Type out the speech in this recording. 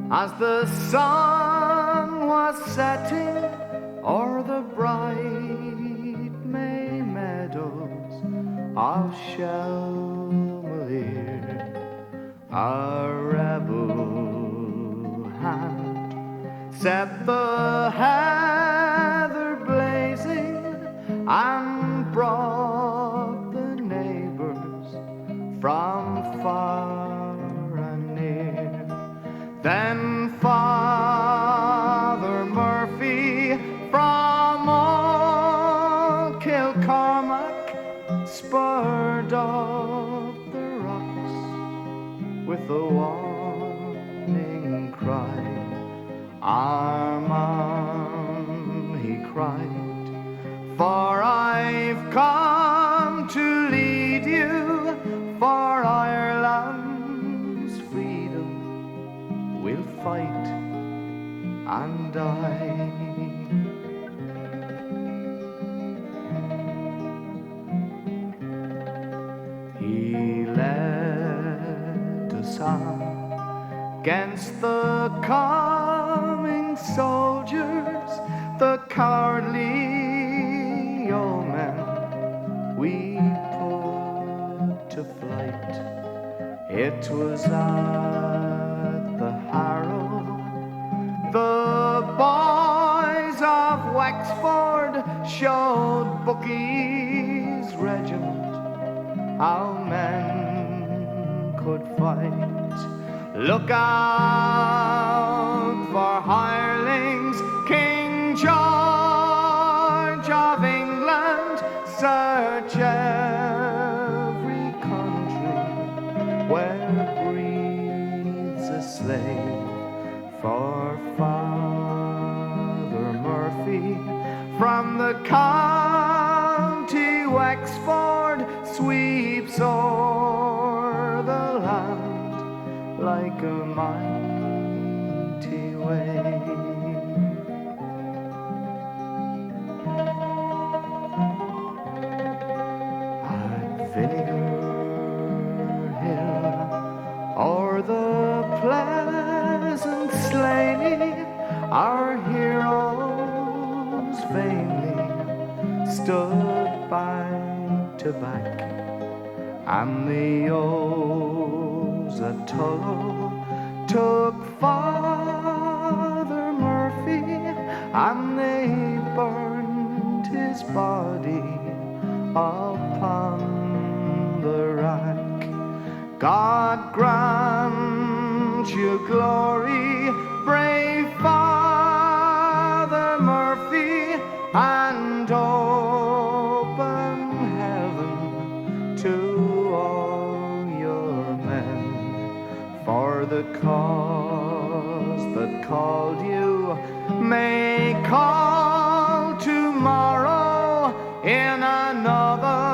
as the sun was setting o'er the bright May meadows of Shelmalier, a rebel hand set the heather blazing and brought the neighbors from far and near. Then Father Murphy from old Kilcormac spurred up the rocks with a warning cry. Armand, he cried, for I've come to lead you for Ireland's freedom. We'll fight and die. He led us on against the coming soldiers, the cowardly old men we put to flight. It was at the Harrow, the boys of Wexford showed Bucky's regiment how men could fight. Look out for hirelings, King George of England, search every country where breathes a slave for Father Murphy. From the county Wexford sweeps o'er the land like a mighty wave. At Vinegar Hill, o'er the pleasant Slaney, our heroes vainly stood back to back, and the O's at Tullow took Father Murphy, and they burned his body upon the rack. God grant you glory, brave Father Murphy, and open heaven to all your men, for the cause that called you may call tomorrow in another